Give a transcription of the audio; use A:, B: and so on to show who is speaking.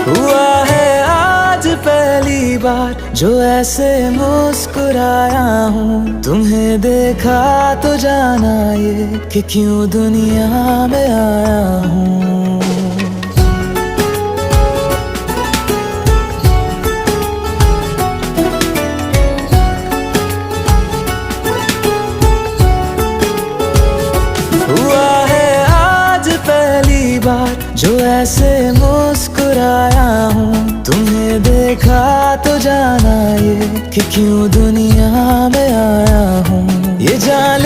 A: हुआ है आज पहली बार जो ऐसे मुस्कुराया हूँ। तुम्हें देखा तो जाना ये कि क्यों दुनिया में आया हूँ। हुआ है आज पहली बार जो ऐसे मुस्कुराया हूँ। तुम्हें देखा तो जाना ये कि क्यों दुनिया में आया हूँ। ये जान